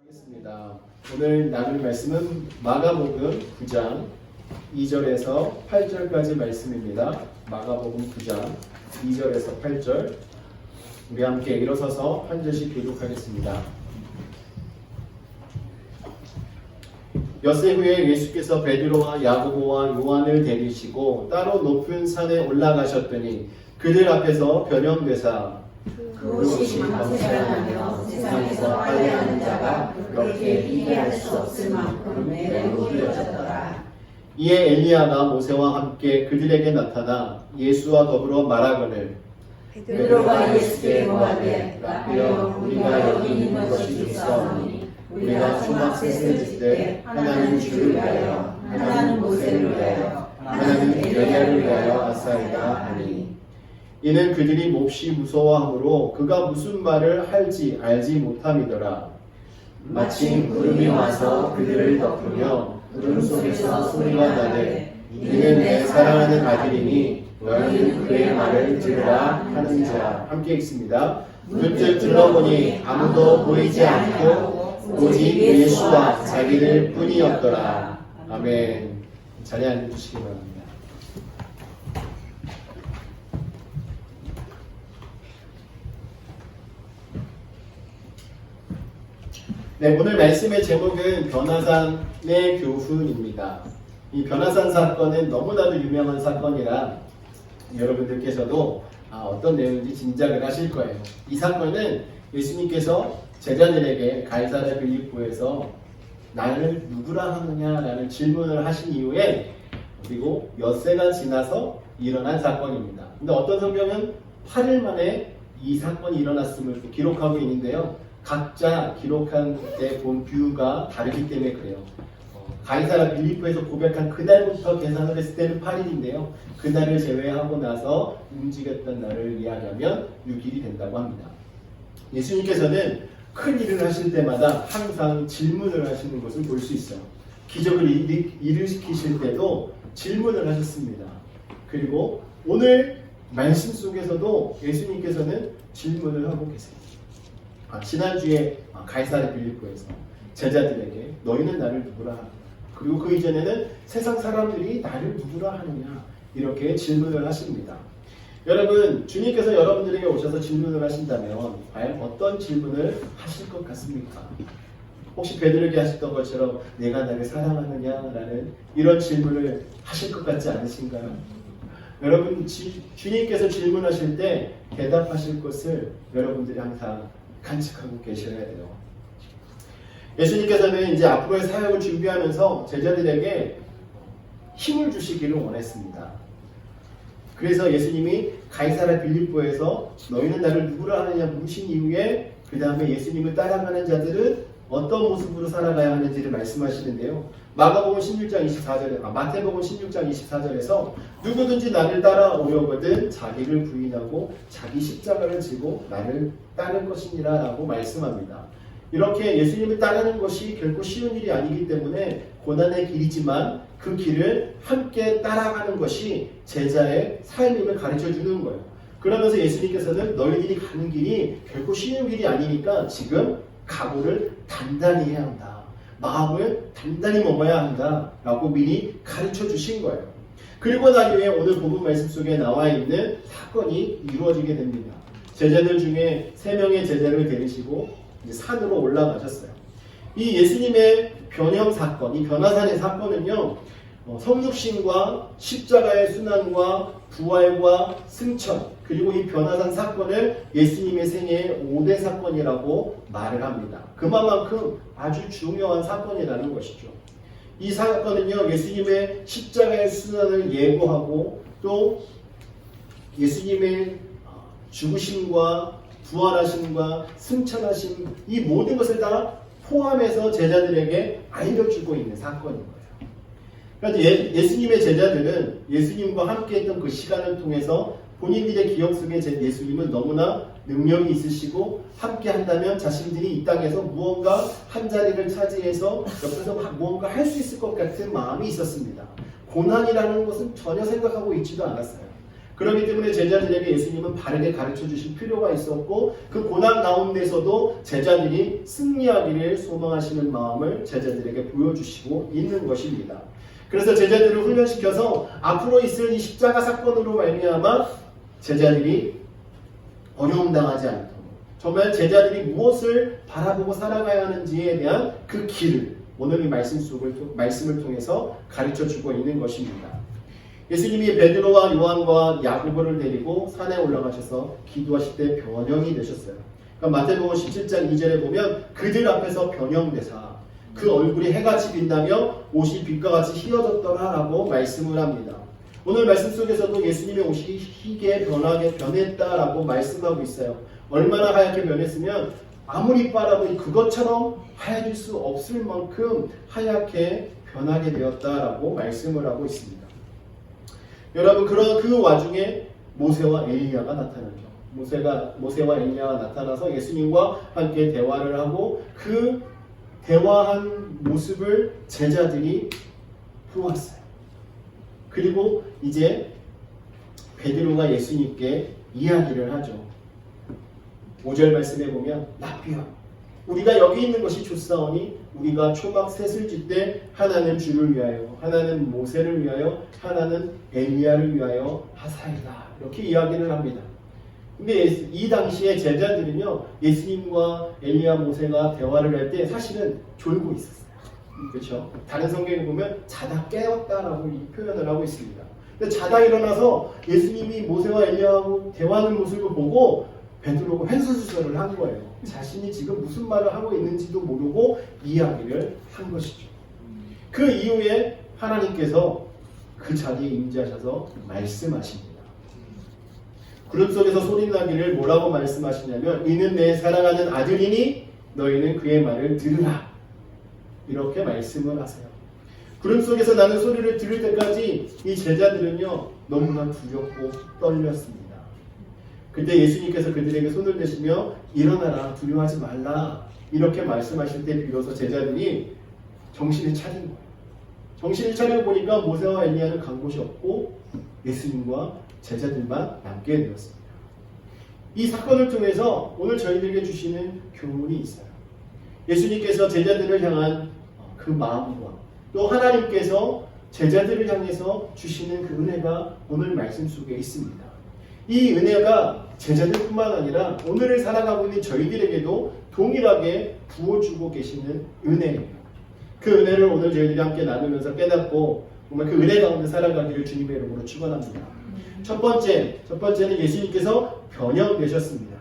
하겠습니다. 오늘 나눌 말씀은 마가복음 9장 2절에서 8절까지 말씀입니다. 마가복음 9장 2절에서 8절 우리 함께 일어서서 한 절씩 교독하겠습니다. 엿새 후에 예수께서 베드로와 야고보와 요한을 데리시고 따로 높은 산에 올라가셨더니 그들 앞에서 변형되사 그곳이 광채하며 세상에서 빨래하는 자가 그렇게 비교할 수 없을 만큼 매우 이어졌더라. 이에 엘리야가 모세와 함께 그들에게 나타나 예수와 더불어 말하거늘 베드로가 예수께 고하되 라삐여 우리가 여기 있는 것이 좋사오니 우리가 초막셋을 짓되 하나는 주를 위하여 하나는 모세를 위하여 하나는 엘리야를 위하여 하사이다 하니 이는 그들이 몹시 무서워하므로 그가 무슨 말을 할지 알지 못함이더라. 마침 구름이 와서 그들을 덮으며 구름 속에서 소리가 나되 이는 내 사랑하는 아들이니 너희는 그의 말을 들으라 하는 자. 함께 읽습니다. 문득 들어보니 아무도 보이지 않고 오직 예수와 자기들 뿐이었더라. 아멘. 자리에 앉아주시기 바랍니다. 네, 오늘 말씀의 제목은 변화산의 교훈입니다. 이 변화산 사건은 너무나도 유명한 사건이라 여러분들께서도 어떤 내용인지 짐작을 하실 거예요. 이 사건은 예수님께서 제자들에게 가이사랴 빌립보에서 나를 누구라 하느냐라는 질문을 하신 이후에 그리고 엿새가 지나서 일어난 사건입니다. 근데 어떤 성경은 8일 만에 이 사건이 일어났음을 기록하고 있는데요. 각자 기록한 때 본 뷰가 다르기 때문에 그래요. 가이사랴 빌립보에서 고백한 그날부터 계산을 했을 때는 8일인데요. 그날을 제외하고 나서 움직였던 날을 이야기하면 6일이 된다고 합니다. 예수님께서는 큰 일을 하실 때마다 항상 질문을 하시는 것을 볼 수 있어요. 기적을 일으키실 때도 질문을 하셨습니다. 그리고 오늘 말씀 속에서도 예수님께서는 질문을 하고 계세요. 지난주에 가이사랴 빌립보에서 제자들에게 너희는 나를 누구라 하느냐, 그리고 그 이전에는 세상 사람들이 나를 누구라 하느냐 이렇게 질문을 하십니다. 여러분, 주님께서 여러분들에게 오셔서 질문을 하신다면 과연 어떤 질문을 하실 것 같습니까? 혹시 베드로에게 하셨던 것처럼 내가 나를 사랑하느냐라는 이런 질문을 하실 것 같지 않으신가요? 여러분, 주님께서 질문하실 때 대답하실 것을 여러분들이 항상 간직하고 계셔야 돼요. 예수님께서는 이제 앞으로의 사역을 준비하면서 제자들에게 힘을 주시기를 원했습니다. 그래서 예수님이 가이사랴 빌립보에서 너희는 나를 누구라 하느냐 물으신 이후에 그 다음에 예수님을 따라가는 자들은 어떤 모습으로 살아가야 하는지를 말씀하시는데요. 마태복음 16장 24절에서 누구든지 나를 따라오려거든 자기를 부인하고 자기 십자가를 지고 나를 따를 것이니라 라고 말씀합니다. 이렇게 예수님을 따르는 것이 결코 쉬운 일이 아니기 때문에 고난의 길이지만 그 길을 함께 따라가는 것이 제자의 삶임을 가르쳐 주는 거예요. 그러면서 예수님께서는 너희들이 가는 길이 결코 쉬운 길이 아니니까 지금 각오를 단단히 해야 한다. 마음을 단단히 먹어야 한다. 라고 미리 가르쳐 주신 거예요. 그리고 난 이후에 오늘 본문 말씀 속에 나와 있는 사건이 이루어지게 됩니다. 제자들 중에 3명의 제자를 데리시고 이제 산으로 올라가셨어요. 이 예수님의 변형 사건, 이 변화산의 사건은요, 성육신과 십자가의 순환과 부활과 승천, 그리고 이 변화산 사건을 예수님의 생애의 5대 사건이라고 말을 합니다. 그만큼 아주 중요한 사건이라는 것이죠. 이 사건은요, 예수님의 십자가의 순환을 예고하고 또 예수님의 죽으심과 부활하심과 승천하심, 이 모든 것을 다 포함해서 제자들에게 알려주고 있는 사건인 거예요. 그래서 예수님의 제자들은 예수님과 함께 했던 그 시간을 통해서 본인들의 기억 속에 예수님은 너무나 능력이 있으시고 함께 한다면 자신들이 이 땅에서 무언가 한 자리를 차지해서 옆에서 무언가 할 수 있을 것 같은 마음이 있었습니다. 고난이라는 것은 전혀 생각하고 있지도 않았어요. 그렇기 때문에 제자들에게 예수님은 바르게 가르쳐 주실 필요가 있었고 그 고난 가운데서도 제자들이 승리하기를 소망하시는 마음을 제자들에게 보여주시고 있는 것입니다. 그래서 제자들을 훈련시켜서 앞으로 있을 이 십자가 사건으로 말미암아 제자들이 어려움 당하지 않도록 정말 제자들이 무엇을 바라보고 살아가야 하는지에 대한 그 길을 오늘 이 말씀을 통해서 가르쳐 주고 있는 것입니다. 예수님이 베드로와 요한과 야고보를 데리고 산에 올라가셔서 기도하실 때 변형이 되셨어요. 그러니까 마태복음 17장 2절에 보면 그들 앞에서 변형되사 그 얼굴이 해같이 빛나며 옷이 빛과 같이 휘어졌더라라고 말씀을 합니다. 오늘 말씀 속에서도 예수님의 옷이 희게 변하게 변했다라고 말씀하고 있어요. 얼마나 하얗게 변했으면 아무리 빨아도 그것처럼 하얘질 수 없을 만큼 하얗게 변하게 되었다라고 말씀을 하고 있습니다. 여러분 그런 그 와중에 모세와 엘리야가 나타나죠. 모세와 엘리야가 나타나서 예수님과 함께 대화를 하고 그 대화한 모습을 제자들이 보았어요. 그리고 이제 베드로가 예수님께 이야기를 하죠. 5절 말씀에 보면 라삐야 우리가 여기 있는 것이 좋사오니 우리가 초막 셋을 짓되 하나는 주를 위하여 하나는 모세를 위하여 하나는 엘리야를 위하여 하사이다 이렇게 이야기를 합니다. 근데 이 당시에 제자들은요 예수님과 엘리야 모세가 대화를 할 때 사실은 졸고 있었어요. 그렇죠? 다른 성경에 보면 자다 깨었다라고 이 표현을 하고 있습니다. 근데 자다 일어나서 예수님이 모세와 엘리야하고 대화하는 모습을 보고 베드로가 횡설수설을 한 거예요. 자신이 지금 무슨 말을 하고 있는지도 모르고 이야기를 한 것이죠. 그 이후에 하나님께서 그 자리에 임재하셔서 말씀하십니다. 구름 속에서 소리나기를 뭐라고 말씀하시냐면 이는 내 사랑하는 아들이니 너희는 그의 말을 들으라 이렇게 말씀을 하세요. 구름 속에서 나는 소리를 들을 때까지 이 제자들은요 너무나 두렵고 떨렸습니다. 그때 예수님께서 그들에게 손을 대시며 일어나라 두려워하지 말라 이렇게 말씀하실 때 비로소 제자들이 정신을 차린 거예요. 정신을 차리고 보니까 모세와 엘리야는 간 곳이 없고 예수님과 제자들만 남게 되었습니다. 이 사건을 통해서 오늘 저희들에게 주시는 교훈이 있어요. 예수님께서 제자들을 향한 그 마음과 또 하나님께서 제자들을 향해서 주시는 그 은혜가 오늘 말씀 속에 있습니다. 이 은혜가 제자들뿐만 아니라 오늘을 살아가고 있는 저희들에게도 동일하게 부어주고 계시는 은혜예요. 그 은혜를 오늘 저희들이 함께 나누면서 깨닫고 정말 그 은혜 가운데 살아가기를 주님의 이름으로 축원합니다. 첫 번째는 예수님께서 변형되셨습니다.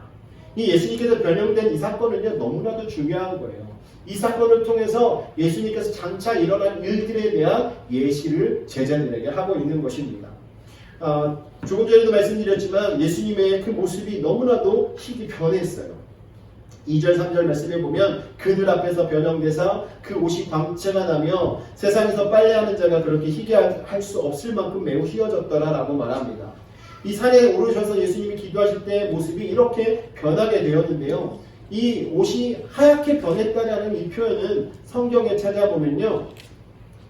이 예수님께서 변형된 이 사건은요 너무나도 중요한 거예요. 이 사건을 통해서 예수님께서 장차 일어날 일들에 대한 예시를 제자들에게 하고 있는 것입니다. 조금 전에도 말씀드렸지만 예수님의 그 모습이 너무나도 희게 변했어요. 2절 3절 말씀에 보면 그들 앞에서 변형되사 그 옷이 광채가 나며 세상에서 빨래하는 자가 그렇게 희게 할 수 없을 만큼 매우 휘어졌더라라고 말합니다. 이 산에 오르셔서 예수님이 기도하실 때 모습이 이렇게 변하게 되었는데요. 이 옷이 하얗게 변했다라는 이 표현은 성경에 찾아보면요.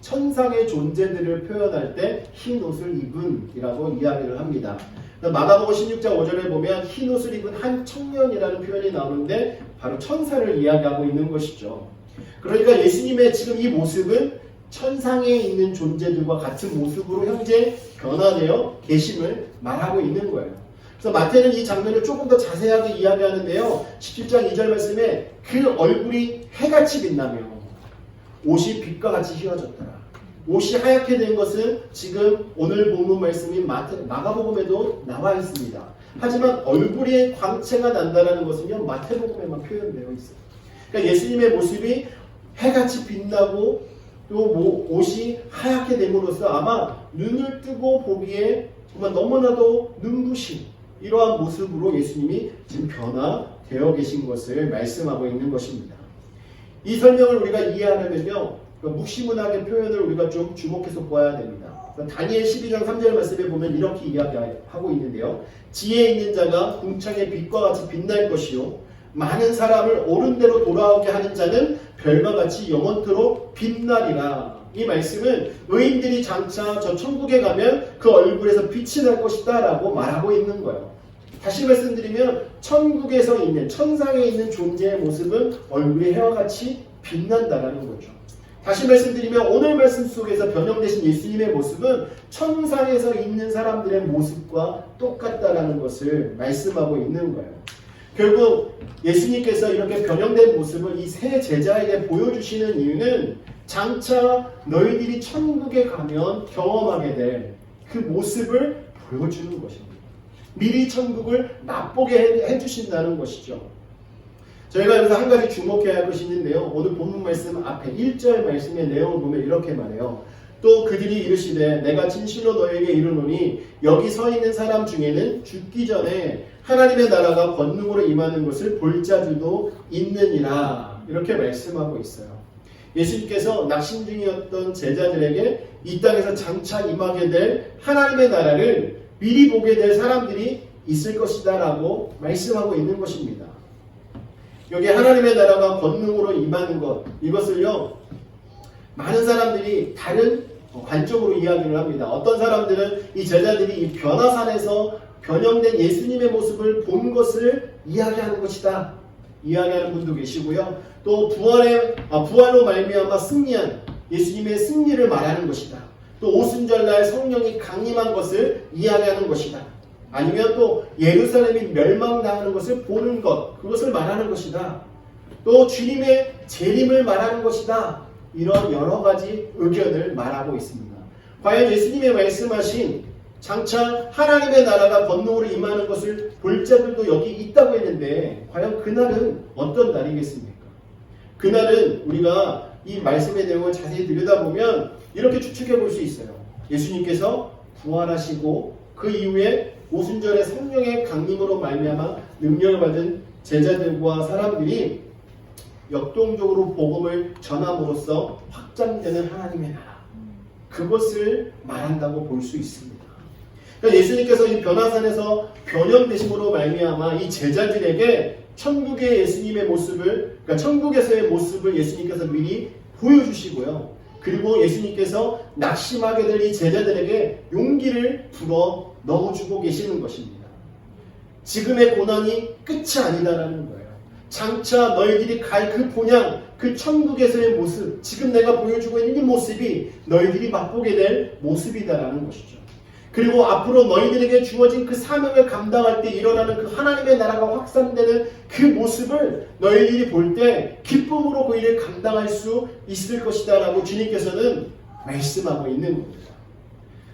천상의 존재들을 표현할 때 흰 옷을 입은이라고 이야기를 합니다. 마가복음 16장 5절에 보면 흰 옷을 입은 한 청년이라는 표현이 나오는데 바로 천사를 이야기하고 있는 것이죠. 그러니까 예수님의 지금 이 모습은 천상에 있는 존재들과 같은 모습으로 현재 변화되어 계심을 말하고 있는 거예요. 그래서 마태는 이 장면을 조금 더 자세하게 이야기하는데요. 17장 2절 말씀에 그 얼굴이 해같이 빛나며 옷이 빛과 같이 휘어졌더라. 옷이 하얗게 된 것은 지금 오늘 본문 말씀인 마가복음에도 나와 있습니다. 하지만 얼굴에 광채가 난다는 것은요 마태복음에만 표현되어 있어요. 그러니까 예수님의 모습이 해같이 빛나고 또 옷이 하얗게 됨으로써 아마 눈을 뜨고 보기에 정말 너무나도 눈부신 이러한 모습으로 예수님이 지금 변화되어 계신 것을 말씀하고 있는 것입니다. 이 설명을 우리가 이해하려면요 묵시문학의 표현을 우리가 좀 주목해서 보아야 됩니다. 다니엘 12장 3절 말씀에 보면 이렇게 이야기하고 있는데요. 지혜 있는 자가 궁창의 빛과 같이 빛날 것이요 많은 사람을 옳은 대로 돌아오게 하는 자는 별과 같이 영원토록 빛나리라 이 말씀은 의인들이 장차 저 천국에 가면 그 얼굴에서 빛이 날 것이다 라고 말하고 있는 거예요. 다시 말씀드리면 천국에서 있는, 천상에 있는 존재의 모습은 얼굴이 해와 같이 빛난다라는 거죠. 다시 말씀드리면 오늘 말씀 속에서 변형되신 예수님의 모습은 천상에서 있는 사람들의 모습과 똑같다라는 것을 말씀하고 있는 거예요. 결국 예수님께서 이렇게 변형된 모습을 이 세 제자에게 보여주시는 이유는 장차 너희들이 천국에 가면 경험하게 될 그 모습을 보여주는 것입니다. 미리 천국을 맛보게 해주신다는 것이죠. 저희가 여기서 한 가지 주목해야 할 것이 있는데요. 오늘 본문 말씀 앞에 1절 말씀의 내용을 보면 이렇게 말해요. 또 그들이 이르시되 내가 진실로 너에게 이르노니 여기 서 있는 사람 중에는 죽기 전에 하나님의 나라가 권능으로 임하는 것을 볼 자들도 있느니라. 이렇게 말씀하고 있어요. 예수님께서 낙심 중이었던 제자들에게 이 땅에서 장차 임하게 될 하나님의 나라를 미리 보게 될 사람들이 있을 것이다 라고 말씀하고 있는 것입니다. 여기 하나님의 나라가 권능으로 임하는 것, 이것을요 많은 사람들이 다른 관점으로 이야기를 합니다. 어떤 사람들은 이 제자들이 이 변화산에서 변형된 예수님의 모습을 본 것을 이야기하는 것이다, 이야기하는 분도 계시고요. 또 부활로 말미암아 승리한 예수님의 승리를 말하는 것이다. 또 오순절날 성령이 강림한 것을 이야기하는 것이다. 아니면 또 예루살렘이 멸망당하는 것을 보는 것, 그것을 말하는 것이다. 또 주님의 재림을 말하는 것이다. 이런 여러 가지 의견을 말하고 있습니다. 과연 예수님의 말씀하신 장차 하나님의 나라가 권능으로 임하는 것을 볼 자들도 여기 있다고 했는데 과연 그날은 어떤 날이겠습니까? 그날은 우리가 이 말씀의 내용을 자세히 들여다보면 이렇게 추측해 볼 수 있어요. 예수님께서 부활하시고 그 이후에 오순절에 성령의 강림으로 말미암아 능력을 받은 제자들과 사람들이 역동적으로 복음을 전함으로써 확장되는 하나님의 나라, 그것을 말한다고 볼 수 있습니다. 그러니까 예수님께서 이 변화산에서 변형되심으로 말미암아 이 제자들에게 천국의 예수님의 모습을, 그러니까 천국에서의 모습을 예수님께서 미리 보여주시고요. 그리고 예수님께서 낙심하게 될 이 제자들에게 용기를 불어 넣어주고 계시는 것입니다. 지금의 고난이 끝이 아니다라는 거예요. 장차 너희들이 갈 그 본향, 그 천국에서의 모습, 지금 내가 보여주고 있는 이 모습이 너희들이 맛보게 될 모습이다라는 것이죠. 그리고 앞으로 너희들에게 주어진 그 사명을 감당할 때 일어나는 그 하나님의 나라가 확산되는 그 모습을 너희들이 볼 때 기쁨으로 그 일을 감당할 수 있을 것이다 라고 주님께서는 말씀하고 있는 겁니다.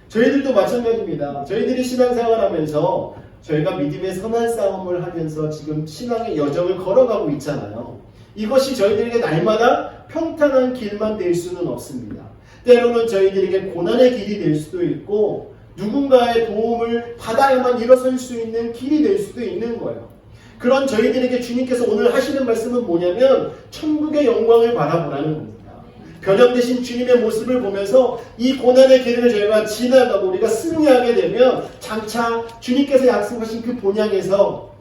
저희들도 마찬가지입니다. 저희들이 신앙생활하면서 저희가 믿음의 선한 싸움을 하면서 지금 신앙의 여정을 걸어가고 있잖아요. 이것이 저희들에게 날마다 평탄한 길만 될 수는 없습니다. 때로는 저희들에게 고난의 길이 될 수도 있고 누군가의 도움을 받아야만 일어설 수 있는 길이 될 수도 있는 거예요. 그런 저희들에게 주님께서 오늘 하시는 말씀은 뭐냐면 천국의 영광을 바라보라는 겁니다. 변형되신 주님의 모습을 보면서 이 고난의 길을 저희가 지나가고 우리가 승리하게 되면 장차 주님께서 약속하신 그 본향에서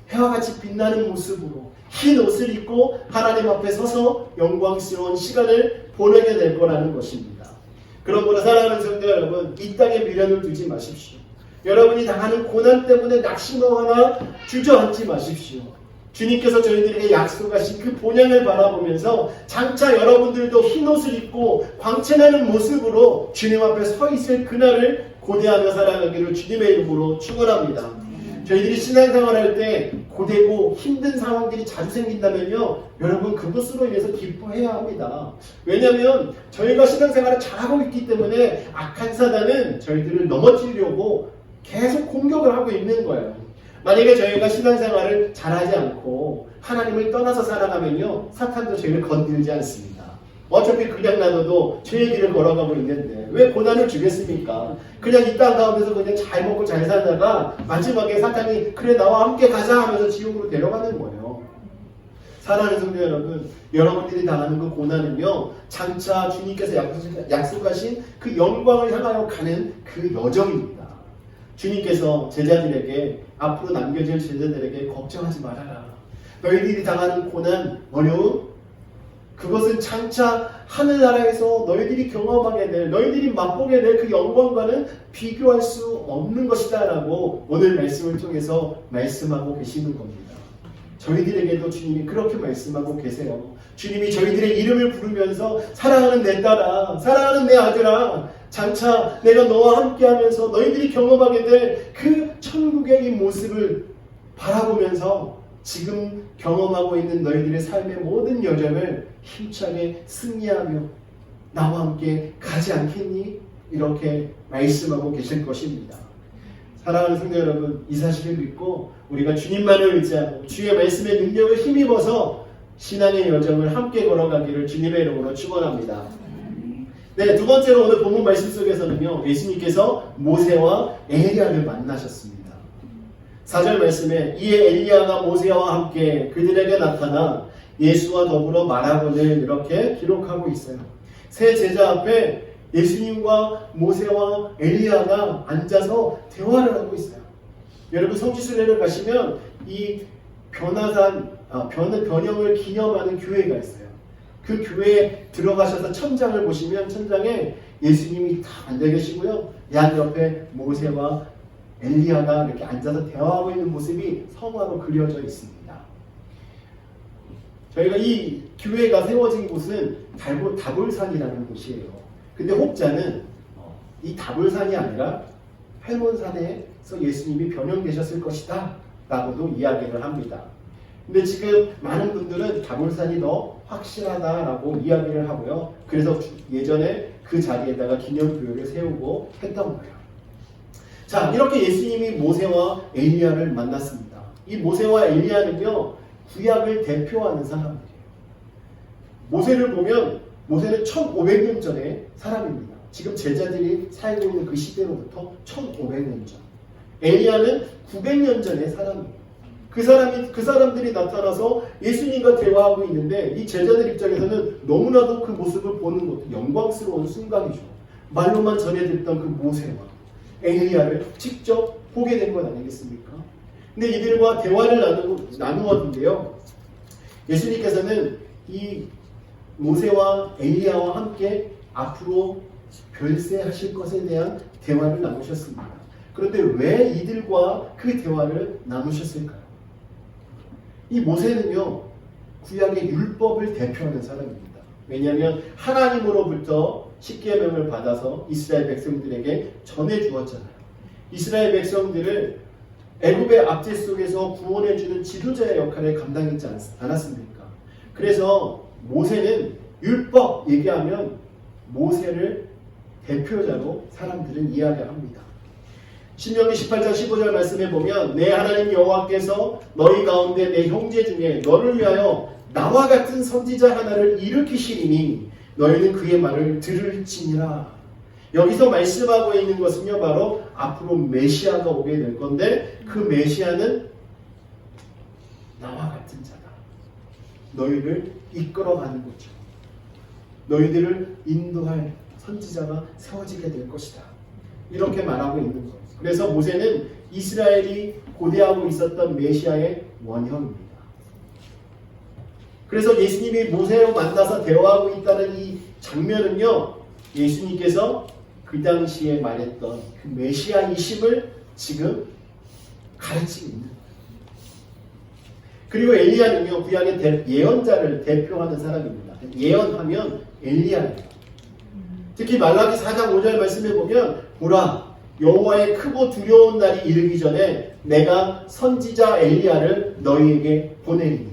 해와 같이 빛나는 모습으로 흰 옷을 입고 하나님 앞에 서서 영광스러운 시간을 보내게 될 거라는 것입니다. 그러므로 사랑하는 성도 여러분, 이 땅에 미련을 두지 마십시오. 여러분이 당하는 고난 때문에 낙심하거나 주저앉지 마십시오. 주님께서 저희들에게 약속하신 그 본향을 바라보면서 장차 여러분들도 흰옷을 입고 광채나는 모습으로 주님 앞에 서 있을 그날을 고대하며 살아가기를 주님의 이름으로 축원합니다. 저희들이 신앙생활할 때 고되고 힘든 상황들이 자주 생긴다면요, 여러분 그것으로 인해서 기뻐해야 합니다. 왜냐하면 저희가 신앙생활을 잘하고 있기 때문에 악한 사단은 저희들을 넘어뜨리려고 계속 공격을 하고 있는 거예요. 만약에 저희가 신앙생활을 잘하지 않고 하나님을 떠나서 살아가면요, 사탄도 저희를 건들지 않습니다. 어차피 그냥 놔둬도 죄의 길을 걸어가고 있는데 왜 고난을 주겠습니까? 그냥 이 땅 가운데서 그냥 잘 먹고 잘 살다가 마지막에 사탄이 그래 나와 함께 가자 하면서 지옥으로 데려가는 거예요. 사랑하는 성도 여러분, 여러분들이 당하는 그 고난은요, 장차 주님께서 약속하신 그 영광을 향하여 가는 그 여정입니다. 주님께서 제자들에게, 앞으로 남겨질 제자들에게 걱정하지 말아라. 너희들이 당하는 고난, 어려움, 그것은 장차 하늘나라에서 너희들이 경험하게 될, 너희들이 맛보게 될 그 영광과는 비교할 수 없는 것이다 라고 오늘 말씀을 통해서 말씀하고 계시는 겁니다. 저희들에게도 주님이 그렇게 말씀하고 계세요. 주님이 저희들의 이름을 부르면서 사랑하는 내 딸아, 사랑하는 내 아들아, 장차 내가 너와 함께하면서 너희들이 경험하게 될 그 천국의 이 모습을 바라보면서 지금 경험하고 있는 너희들의 삶의 모든 여정을 힘차게 승리하며 나와 함께 가지 않겠니? 이렇게 말씀하고 계실 것입니다. 사랑하는 성도 여러분, 이 사실을 믿고 우리가 주님만을 의지하고 주의 말씀의 능력을 힘입어서 신앙의 여정을 함께 걸어가기를 주님의 이름으로 축원합니다. 네, 두 번째로 오늘 본문 말씀 속에서는요, 예수님께서 모세와 엘리야를 만나셨습니다. 4절 말씀에 이에 엘리야가 모세와 함께 그들에게 나타나 예수와 더불어 말하고는 이렇게 기록하고 있어요. 세 제자 앞에 예수님과 모세와 엘리야가 앉아서 대화를 하고 있어요. 여러분 성지순례를 가시면 이 변형을 기념하는 교회가 있어요. 그 교회에 들어가셔서 천장을 보시면 천장에 예수님이 다 앉아 계시고요. 양옆에 모세와 엘리야가 이렇게 앉아서 대화하고 있는 모습이 성화로 그려져 있습니다. 저희가 이 교회가 세워진 곳은 다볼산이라는 곳이에요. 근데 혹자는 이 다볼산이 아니라 팔몬산에서 예수님이 변형되셨을 것이다 라고도 이야기를 합니다. 근데 지금 많은 분들은 다볼산이 더 확실하다라고 이야기를 하고요. 그래서 예전에 그 자리에다가 기념교회를 세우고 했던 거예요. 자, 이렇게 예수님이 모세와 엘리야를 만났습니다. 이 모세와 엘리야는요, 구약을 대표하는 사람들이에요. 모세를 보면 모세는 1500년 전의 사람입니다. 지금 제자들이 살고 있는 그 시대로부터 1500년 전. 엘리야는 900년 전의 사람이에요. 그 사람들이 나타나서 예수님과 대화하고 있는데 이 제자들 입장에서는 너무나도 그 모습을 보는 것도 영광스러운 순간이죠. 말로만 전해 듣던 그 모세와 엘리야를 직접 보게 된 것 아니겠습니까? 근데 이들과 대화를 나누었는데요. 예수님께서는 이 모세와 엘리야와 함께 앞으로 별세하실 것에 대한 대화를 나누셨습니다. 그런데 왜 이들과 그 대화를 나누셨을까요? 이 모세는요, 구약의 율법을 대표하는 사람입니다. 왜냐하면 하나님으로부터 십계명을 받아서 이스라엘 백성들에게 전해주었잖아요. 이스라엘 백성들을 애굽의 압제 속에서 구원해주는 지도자의 역할을 감당했지 않았습니까? 그래서 모세는 율법 얘기하면 모세를 대표자로 사람들은 이야기합니다. 신명기 18장 15절 말씀에 보면 내 하나님 여호와께서 너희 가운데 내 형제 중에 너를 위하여 나와 같은 선지자 하나를 일으키시리니 너희는 그의 말을 들을지니라. 여기서 말씀하고 있는 것은요, 바로 앞으로 메시아가 오게 될 건데 그 메시아는 나와 같은 자다. 너희를 이끌어가는 거죠. 너희들을 인도할 선지자가 세워지게 될 것이다. 이렇게 말하고 있는 거예요. 그래서 모세는 이스라엘이 고대하고 있었던 메시아의 원형입니다. 그래서 예수님이 모세와 만나서 대화하고 있다는 이 장면은요, 예수님께서 그 당시에 말했던 그 메시아이심을 지금 가르치고 있는 거예요. 그리고 엘리야는요, 구약의 예언자를 대표하는 사람입니다. 예언하면 엘리야예요. 특히 말라기 4장 5절 말씀에 보면 보라, 여호와의 크고 두려운 날이 이르기 전에 내가 선지자 엘리야를 너희에게 보내리니.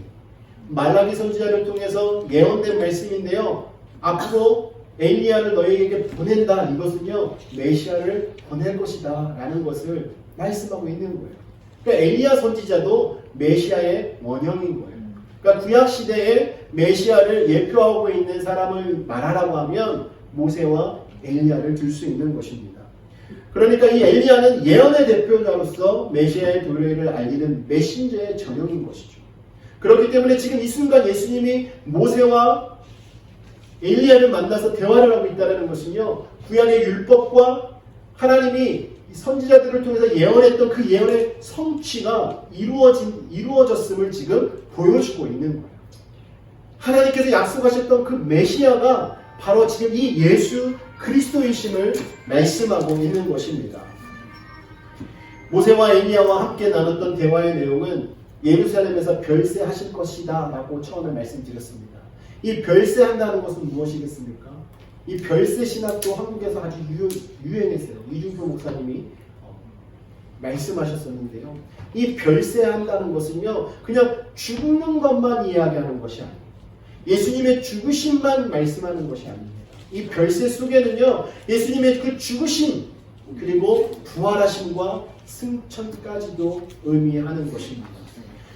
말라기 선지자를 통해서 예언된 말씀인데요, 앞으로 엘리야를 너희에게 보낸다. 이것은요, 메시아를 보낼 것이다 라는 것을 말씀하고 있는 거예요. 그러니까 엘리야 선지자도 메시아의 원형인 거예요. 그러니까 구약 시대에 메시아를 예표하고 있는 사람을 말하라고 하면 모세와 엘리야를 들 수 있는 것입니다. 그러니까 이 엘리야는 예언의 대표자로서 메시아의 도래를 알리는 메신저의 전형인 것이죠. 그렇기 때문에 지금 이 순간 예수님이 모세와 엘리야를 만나서 대화를 하고 있다는 것은요, 구약의 율법과 하나님이 선지자들을 통해서 예언했던 그 예언의 성취가 이루어졌음을 지금 보여주고 있는 거예요. 하나님께서 약속하셨던 그 메시아가 바로 지금 이 예수 그리스도이심을 말씀하고 있는 것입니다. 모세와 엘리야와 함께 나눴던 대화의 내용은 예루살렘에서 별세하실 것이다 라고 처음에 말씀드렸습니다. 이 별세한다는 것은 무엇이겠습니까? 이 별세 신학도 한국에서 아주 유행했어요. 이중표 목사님이 말씀하셨었는데요. 이 별세한다는 것은요, 그냥 죽는 것만 이야기하는 것이 아니에요. 예수님의 죽으심만 말씀하는 것이 아닙니다. 이 별세 속에는요, 예수님의 그 죽으심, 그리고 부활하심과 승천까지도 의미하는 것입니다.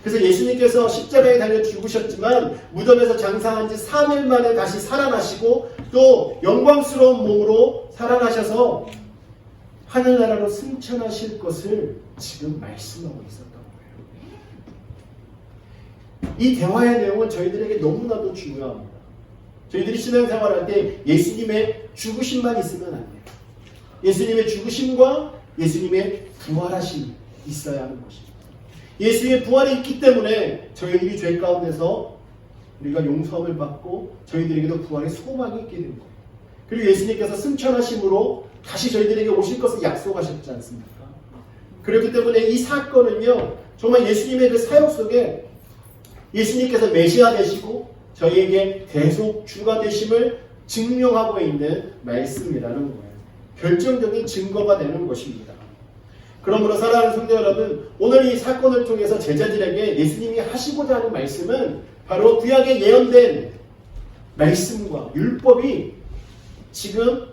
그래서 예수님께서 십자가에 달려 죽으셨지만 무덤에서 장사한 지 3일 만에 다시 살아나시고 또 영광스러운 몸으로 살아나셔서 하늘나라로 승천하실 것을 지금 말씀하고 있었던 거예요. 이 대화의 내용은 저희들에게 너무나도 중요합니다. 저희들이 신앙생활할 때 예수님의 죽으심만 있으면 안 돼요. 예수님의 죽으심과 예수님의 부활하심이 있어야 하는 것입니다. 예수의 부활이 있기 때문에 저희들이 죄 가운데서 우리가 용서함을 받고 저희들에게도 부활의 소망이 있게 된 거예요. 그리고 예수님께서 승천하심으로 다시 저희들에게 오실 것을 약속하셨지 않습니까? 그렇기 때문에 이 사건은요, 정말 예수님의 그 사역 속에 예수님께서 메시아 되시고 저희에게 대속주가 되심을 증명하고 있는 말씀이라는 거예요. 결정적인 증거가 되는 것입니다. 그러므로 사랑하는 성도 여러분, 오늘 이 사건을 통해서 제자들에게 예수님이 하시고자 하는 말씀은 바로 구약에 예언된 말씀과 율법이 지금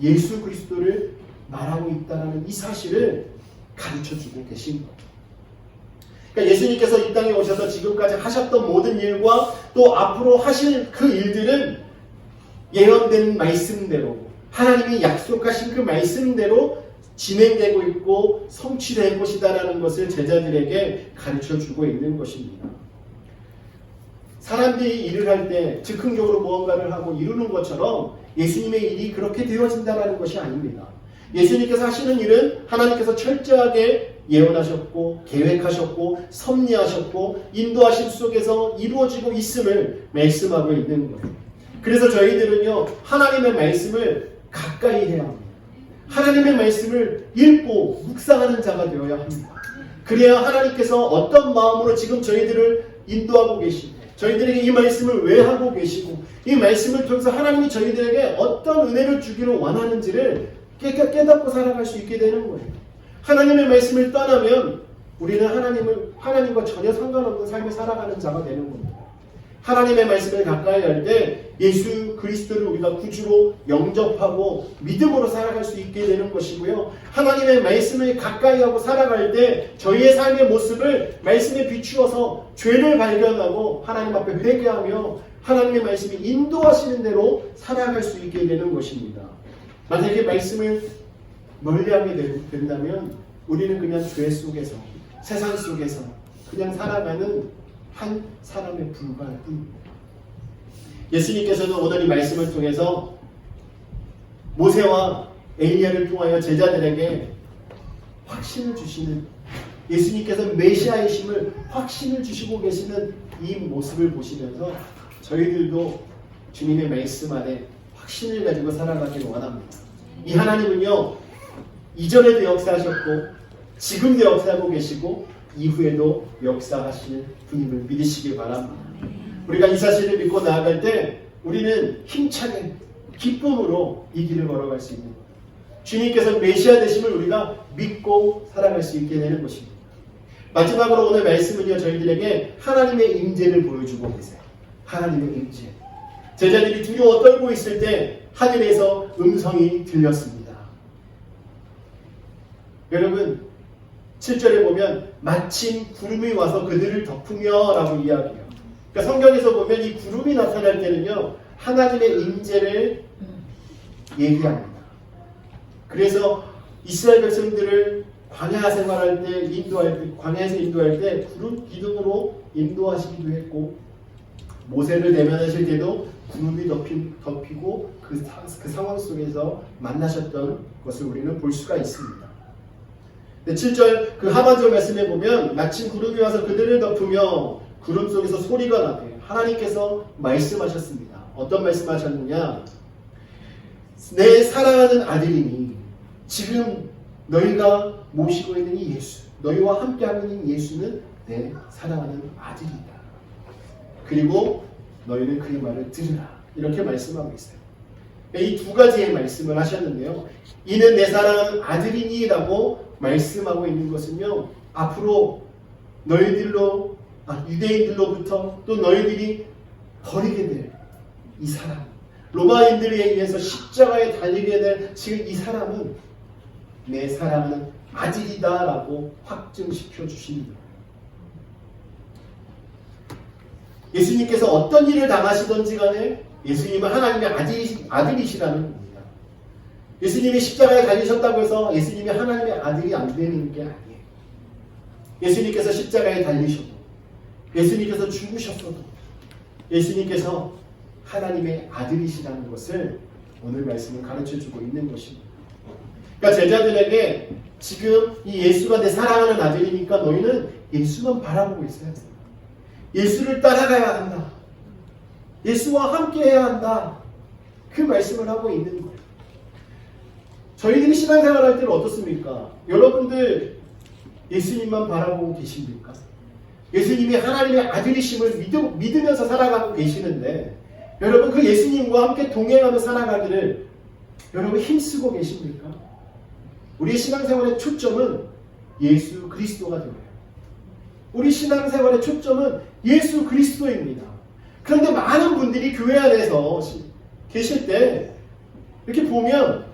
예수 그리스도를 말하고 있다는 이 사실을 가르쳐주고 계신 거예요. 그러니까 예수님께서 이 땅에 오셔서 지금까지 하셨던 모든 일과 또 앞으로 하실 그 일들은 예언된 말씀대로 하나님이 약속하신 그 말씀대로 진행되고 있고 성취될 것이다라는 것을 제자들에게 가르쳐주고 있는 것입니다. 사람들이 일을 할 때 즉흥적으로 무언가를 하고 이루는 것처럼 예수님의 일이 그렇게 되어진다는 것이 아닙니다. 예수님께서 하시는 일은 하나님께서 철저하게 예언하셨고 계획하셨고 섭리하셨고 인도하심 속에서 이루어지고 있음을 말씀하고 있는 거예요. 그래서 저희들은요, 하나님의 말씀을 가까이 해야 합니다. 하나님의 말씀을 읽고 묵상하는 자가 되어야 합니다. 그래야 하나님께서 어떤 마음으로 지금 저희들을 인도하고 계시고 저희들에게 이 말씀을 왜 하고 계시고 이 말씀을 통해서 하나님이 저희들에게 어떤 은혜를 주기를 원하는지를 깨닫고 살아갈 수 있게 되는 거예요. 하나님의 말씀을 떠나면 우리는 하나님과 전혀 상관없는 삶을 살아가는 자가 되는 겁니다. 하나님의 말씀을 가까이 할 때 예수 그리스도를 우리가 구주로 영접하고 믿음으로 살아갈 수 있게 되는 것이고요. 하나님의 말씀을 가까이 하고 살아갈 때 저희의 삶의 모습을 말씀에 비추어서 죄를 발견하고 하나님 앞에 회개하며 하나님의 말씀이 인도하시는 대로 살아갈 수 있게 되는 것입니다. 만약에 말씀을 멀리하게 된다면 우리는 그냥 죄 속에서 세상 속에서 그냥 살아가는 한 사람의 불과할 뿐입니다. 예수님께서는 오늘 이 말씀을 통해서 모세와 엘리야를 통하여 제자들에게 확신을 주시는, 예수님께서 메시아이심을 확신을 주시고 계시는 이 모습을 보시면서 저희들도 주님의 말씀 안에 확신을 가지고 살아가기를 원합니다. 이 하나님은요, 이전에도 역사하셨고 지금도 역사하고 계시고 이후에도 역사하시는 분임을 믿으시길 바랍니다. 우리가 이 사실을 믿고 나아갈 때 우리는 힘차게 기쁨으로 이 길을 걸어갈 수 있는 거예요. 주님께서 메시아 되심을 우리가 믿고 살아갈 수 있게 되는 것입니다. 마지막으로 오늘 말씀은요, 저희들에게 하나님의 임재를 보여주고 계세요. 하나님의 임재. 제자들이 두려워 떨고 있을 때 하늘에서 음성이 들렸습니다. 여러분, 7절에 보면 마침 구름이 와서 그들을 덮으며 라고 이야기해요. 그러니까 성경에서 보면 이 구름이 나타날 때는요, 하나님의 임재를 얘기합니다. 그래서 이스라엘 백성들을 광야 생활할 때 광야에서 인도할 때 구름 기둥으로 인도하시기도 했고 모세를 대면하실 때도 구름이 덮이고 그 상황 속에서 만나셨던 것을 우리는 볼 수가 있습니다. 7절 그 하반절 말씀에 보면 마침 구름이 와서 그들을 덮으며 구름 속에서 소리가 나게 하나님께서 말씀하셨습니다. 어떤 말씀하셨느냐? 내 사랑하는 아들이니 지금 너희가 모시고 있는 이 예수, 너희와 함께하고 있는 예수는 내 사랑하는 아들이다. 그리고 너희는 그의 말을 들으라. 이렇게 말씀하고 있어요. 이 두 가지의 말씀을 하셨는데요. 이는 내 사랑하는 아들이니 라고 말씀하고 있는 것은요, 앞으로 유대인들로부터 또 너희들이 버리게 될 이 사람, 로마인들에 의해서 십자가에 달리게 될 지금 이 사람은 내 사랑하는 아들이다 라고 확증시켜 주십니다. 예수님께서 어떤 일을 당하시던지 간에 예수님은 하나님의 아들이시라는 겁니다. 예수님이 십자가에 달리셨다고 해서 예수님이 하나님의 아들이 안 되는 게 아니에요. 예수님께서 십자가에 달리셔도, 예수님께서 죽으셨어도 예수님께서 하나님의 아들이시라는 것을 오늘 말씀은 가르쳐주고 있는 것입니다. 그러니까 제자들에게 지금 이 예수가 내 사랑하는 아들이니까 너희는 예수만 바라보고 있어야 된다. 예수를 따라가야 한다. 예수와 함께 해야 한다. 그 말씀을 하고 있는 거예요. 저희들이 신앙생활 할 때는 어떻습니까? 여러분들 예수님만 바라보고 계십니까? 예수님이 하나님의 아들이심을 믿으면서 살아가고 계시는데 여러분 그 예수님과 함께 동행하며 살아가기를 여러분 힘쓰고 계십니까? 우리의 신앙생활의 초점은 예수 그리스도가 되어요. 우리 신앙생활의 초점은 예수 그리스도입니다. 그런데 많은 분들이 교회 안에서 계실 때 이렇게 보면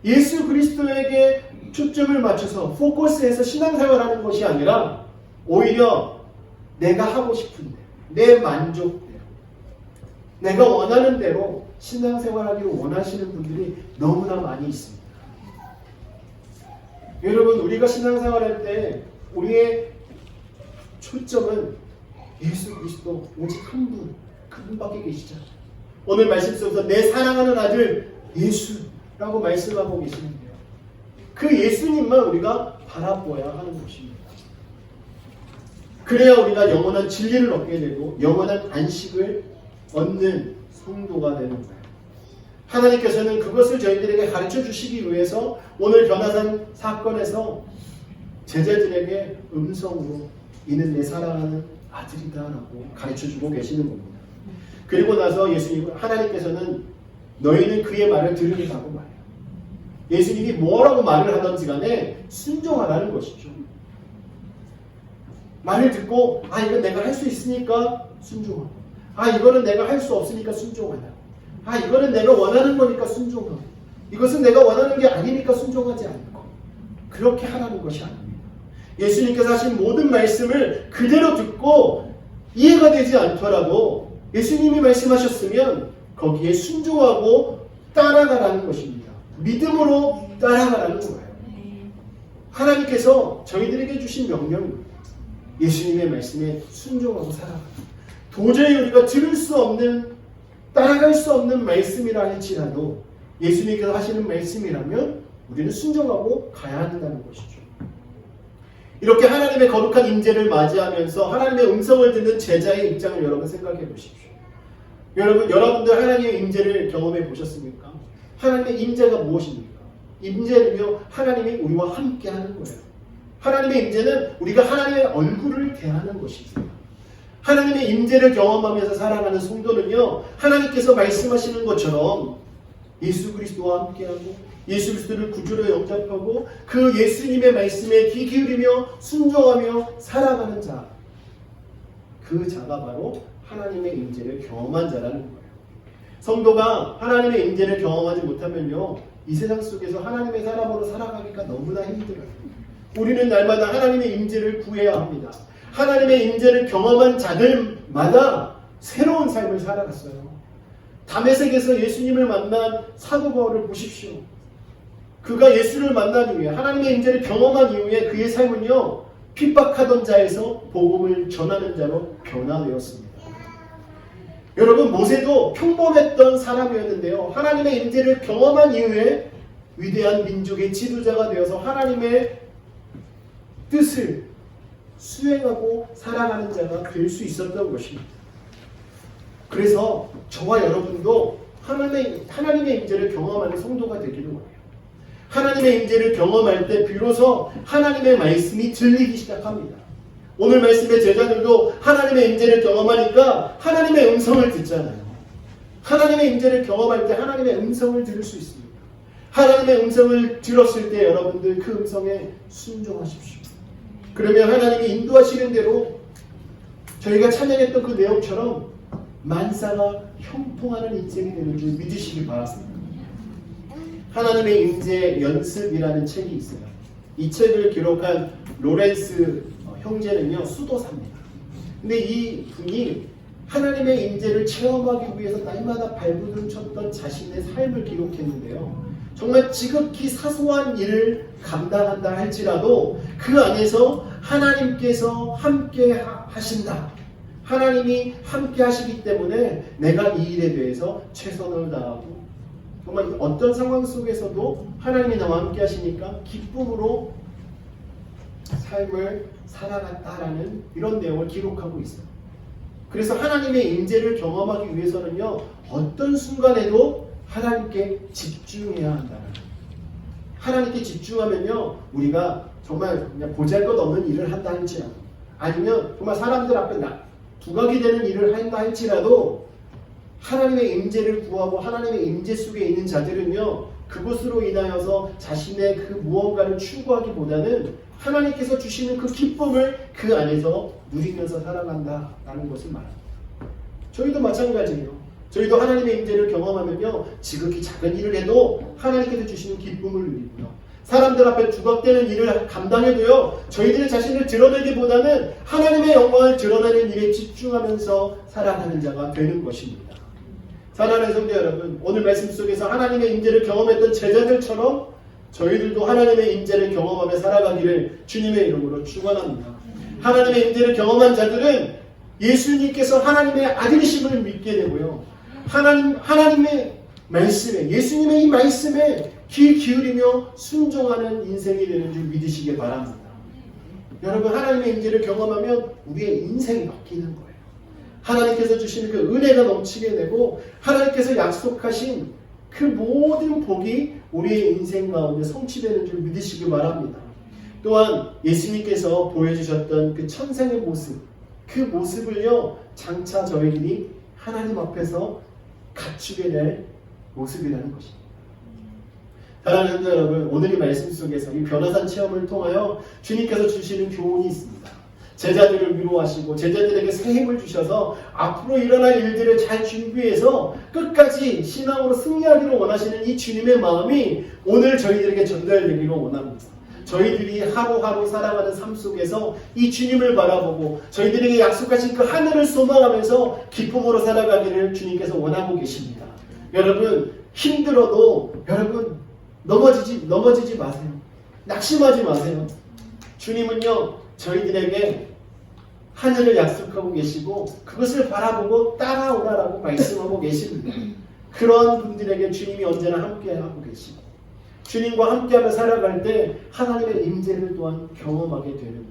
예수 그리스도에게 초점을 맞춰서 포커스해서 신앙생활하는 것이 아니라 오히려 내가 하고 싶은 대로, 내 만족대로, 내가 원하는 대로 신앙생활하기를 원하시는 분들이 너무나 많이 있습니다. 여러분 우리가 신앙생활할 때 우리의 초점은 예수 그리스도 오직 한 분, 그분밖에 계시죠. 오늘 말씀 속에서 내 사랑하는 아들 예수라고 말씀하고 계시는데요. 그 예수님만 우리가 바라보아야 하는 것입니다. 그래야 우리가 영원한 진리를 얻게 되고 영원한 안식을 얻는 성도가 되는 거예요. 하나님께서는 그것을 저희들에게 가르쳐 주시기 위해서 오늘 변화산 사건에서 제자들에게 음성으로 이는 내 사랑하는 아들이다라고 가르쳐주고 계시는 겁니다. 그리고 나서 하나님께서는 너희는 그의 말을 들으리라고 말해요. 예수님이 뭐라고 말을 하든지 간에 순종하라는 것이죠. 말을 듣고 이건 내가 할 수 있으니까 순종하고 이거는 내가 할 수 없으니까 순종하다. 이거는 내가 원하는 거니까 순종하고 이것은 내가 원하는 게 아니니까 순종하지 않고 그렇게 하라는 것이 아닙니다. 예수님께서 하신 모든 말씀을 그대로 듣고 이해가 되지 않더라도 예수님이 말씀하셨으면 거기에 순종하고 따라가라는 것입니다. 믿음으로 따라가라는 거예요. 하나님께서 저희들에게 주신 명령입니다. 예수님의 말씀에 순종하고 살아가라. 도저히 우리가 들을 수 없는, 따라갈 수 없는 말씀이라 할지라도 예수님께서 하시는 말씀이라면 우리는 순종하고 가야 한다는 것이죠. 이렇게 하나님의 거룩한 임재를 맞이하면서 하나님의 음성을 듣는 제자의 입장을 여러분 생각해 보십시오. 여러분들 하나님의 임재를 경험해 보셨습니까? 하나님의 임재가 무엇입니까? 임재는요, 하나님이 우리와 함께 하는 거예요. 하나님의 임재는 우리가 하나님의 얼굴을 대하는 것입니다. 하나님의 임재를 경험하면서 살아가는 성도는요, 하나님께서 말씀하시는 것처럼 예수 그리스도와 함께하고 예수 그리스도를 구주로 영접하고 그 예수님의 말씀에 귀 기울이며 순종하며 살아가는 자, 그 자가 바로 하나님의 임재를 경험한 자라는 거예요. 성도가 하나님의 임재를 경험하지 못하면요, 이 세상 속에서 하나님의 사람으로 살아가기가 너무나 힘들어요. 우리는 날마다 하나님의 임재를 구해야 합니다. 하나님의 임재를 경험한 자들마다 새로운 삶을 살아갔어요. 다메섹에서 예수님을 만난 사도 바울을 보십시오. 그가 예수를 만난 이후에 하나님의 임재를 경험한 이후에 그의 삶은요, 핍박하던 자에서 복음을 전하는 자로 변화되었습니다. 여러분, 모세도 평범했던 사람이었는데요, 하나님의 임재를 경험한 이후에 위대한 민족의 지도자가 되어서 하나님의 뜻을 수행하고 살아가는 자가 될 수 있었던 것입니다. 그래서 저와 여러분도 하나님의 임재를 경험하는 성도가 되기를 원해요. 하나님의 임재를 경험할 때 비로소 하나님의 말씀이 들리기 시작합니다. 오늘 말씀의 제자들도 하나님의 임재를 경험하니까 하나님의 음성을 듣잖아요. 하나님의 임재를 경험할 때 하나님의 음성을 들을 수 있습니다. 하나님의 음성을 들었을 때 여러분들 그 음성에 순종하십시오. 그러면 하나님이 인도하시는 대로 저희가 찬양했던 그 내용처럼 만사가 형통하는 인생이 되는 줄 믿으시기 바랍니다. 하나님의 임재 연습이라는 책이 있어요. 이 책을 기록한 로렌스 형제는요, 수도사입니다. 근데 이 분이 하나님의 임재를 체험하기 위해서 날마다 발버둥 쳤던 자신의 삶을 기록했는데요. 정말 지극히 사소한 일을 감당한다 할지라도 그 안에서 하나님께서 함께 하신다. 하나님이 함께 하시기 때문에 내가 이 일에 대해서 최선을 다하고 정말 어떤 상황 속에서도 하나님이 나와 함께 하시니까 기쁨으로 삶을 살아갔다라는 이런 내용을 기록하고 있어요. 그래서 하나님의 임재를 경험하기 위해서는요, 어떤 순간에도 하나님께 집중해야 한다는 거예요. 하나님께 집중하면요, 우리가 정말 그냥 보잘것없는 일을 한다 할지라도, 아니면 정말 사람들 앞에 두각이 되는 일을 한다 할지라도 하나님의 임재를 구하고 하나님의 임재 속에 있는 자들은요, 그것으로 인하여서 자신의 그 무언가를 추구하기보다는 하나님께서 주시는 그 기쁨을 그 안에서 누리면서 살아간다라는 것을 말합니다. 저희도 마찬가지예요. 저희도 하나님의 임재를 경험하면요, 지극히 작은 일을 해도 하나님께서 주시는 기쁨을 누리고요, 사람들 앞에 두각되는 일을 감당해도요, 저희들의 자신을 드러내기보다는 하나님의 영광을 드러내는 일에 집중하면서 살아가는 자가 되는 것입니다. 사랑하는 성도 여러분, 오늘 말씀 속에서 하나님의 임재를 경험했던 제자들처럼 저희들도 하나님의 임재를 경험하며 살아가기를 주님의 이름으로 축원합니다. 하나님의 임재를 경험한 자들은 예수님께서 하나님의 아들이심을 믿게 되고요, 하나님의 말씀에, 예수님의 이 말씀에 귀 기울이며 순종하는 인생이 되는 줄 믿으시기 바랍니다. 여러분, 하나님의 임재를 경험하면 우리의 인생이 바뀌는 거예요. 하나님께서 주시는 그 은혜가 넘치게 되고 하나님께서 약속하신 그 모든 복이 우리의 인생 가운데 성취되는 줄 믿으시기 바랍니다. 또한 예수님께서 보여주셨던 그 천상의 모습, 그 모습을요, 장차 저희들이 하나님 앞에서 갖추게 될 모습이라는 것입니다. 사랑하는 성도 여러분, 오늘 이 말씀 속에서 이 변화산 체험을 통하여 주님께서 주시는 교훈이 있습니다. 제자들을 위로하시고 제자들에게 새 힘을 주셔서 앞으로 일어날 일들을 잘 준비해서 끝까지 신앙으로 승리하기를 원하시는 이 주님의 마음이 오늘 저희들에게 전달되기를 원합니다. 저희들이 하루하루 살아가는 삶 속에서 이 주님을 바라보고 저희들에게 약속하신 그 하늘을 소망하면서 기쁨으로 살아가기를 주님께서 원하고 계십니다. 여러분, 힘들어도 여러분 넘어지지 마세요. 낙심하지 마세요. 주님은요, 저희들에게 하늘을 약속하고 계시고 그것을 바라보고 따라오라라고 말씀하고 계십니다. 그런 분들에게 주님이 언제나 함께하고 계시고 주님과 함께하며 살아갈 때 하나님의 임재를 또한 경험하게 되는 거예요.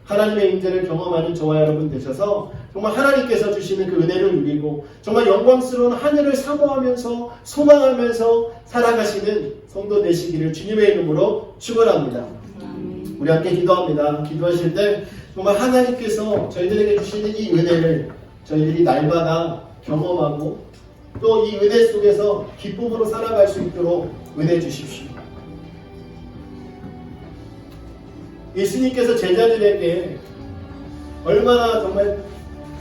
하나님의 임재를 경험하는 저와 여러분 되셔서 정말 하나님께서 주시는 그 은혜를 누리고 정말 영광스러운 하늘을 사모하면서 소망하면서 살아가시는 성도 되시기를 주님의 이름으로 축원합니다. 우리 함께 기도합니다. 기도하실 때 정말 하나님께서 저희들에게 주시는 이 은혜를 저희들이 날마다 경험하고 또 이 은혜 속에서 기쁨으로 살아갈 수 있도록 은혜 주십시오. 예수님께서 제자들에게 얼마나 정말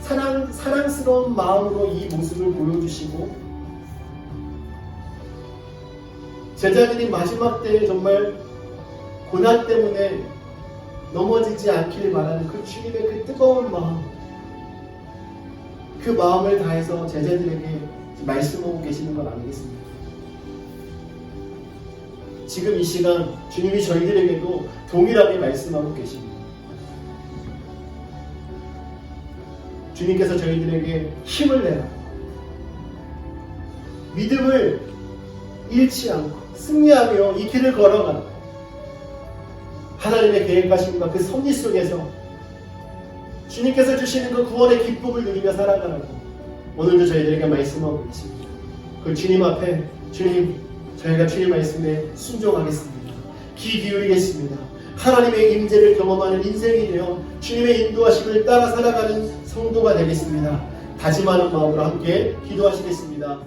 사랑스러운 마음으로 이 모습을 보여주시고 제자들이 마지막 때에 정말 고난 때문에 넘어지지 않기를 바라는 그 주님의 그 뜨거운 마음, 그 마음을 다해서 제자들에게 말씀하고 계시는 건 아니겠습니까? 지금 이 시간 주님이 저희들에게도 동일하게 말씀하고 계십니다. 주님께서 저희들에게 힘을 내라, 믿음을 잃지 않고 승리하며 이 길을 걸어가라. 하나님의 계획하심과 그 섭리 속에서 주님께서 주시는 그 구원의 기쁨을 누리며 살아가라고 오늘도 저희들에게 말씀하고 계십니다. 그 주님 앞에 주님 저희가 주님 말씀에 순종하겠습니다. 귀 기울이겠습니다. 하나님의 임재를 경험하는 인생이 되어 주님의 인도하심을 따라 살아가는 성도가 되겠습니다. 다짐하는 마음으로 함께 기도하시겠습니다.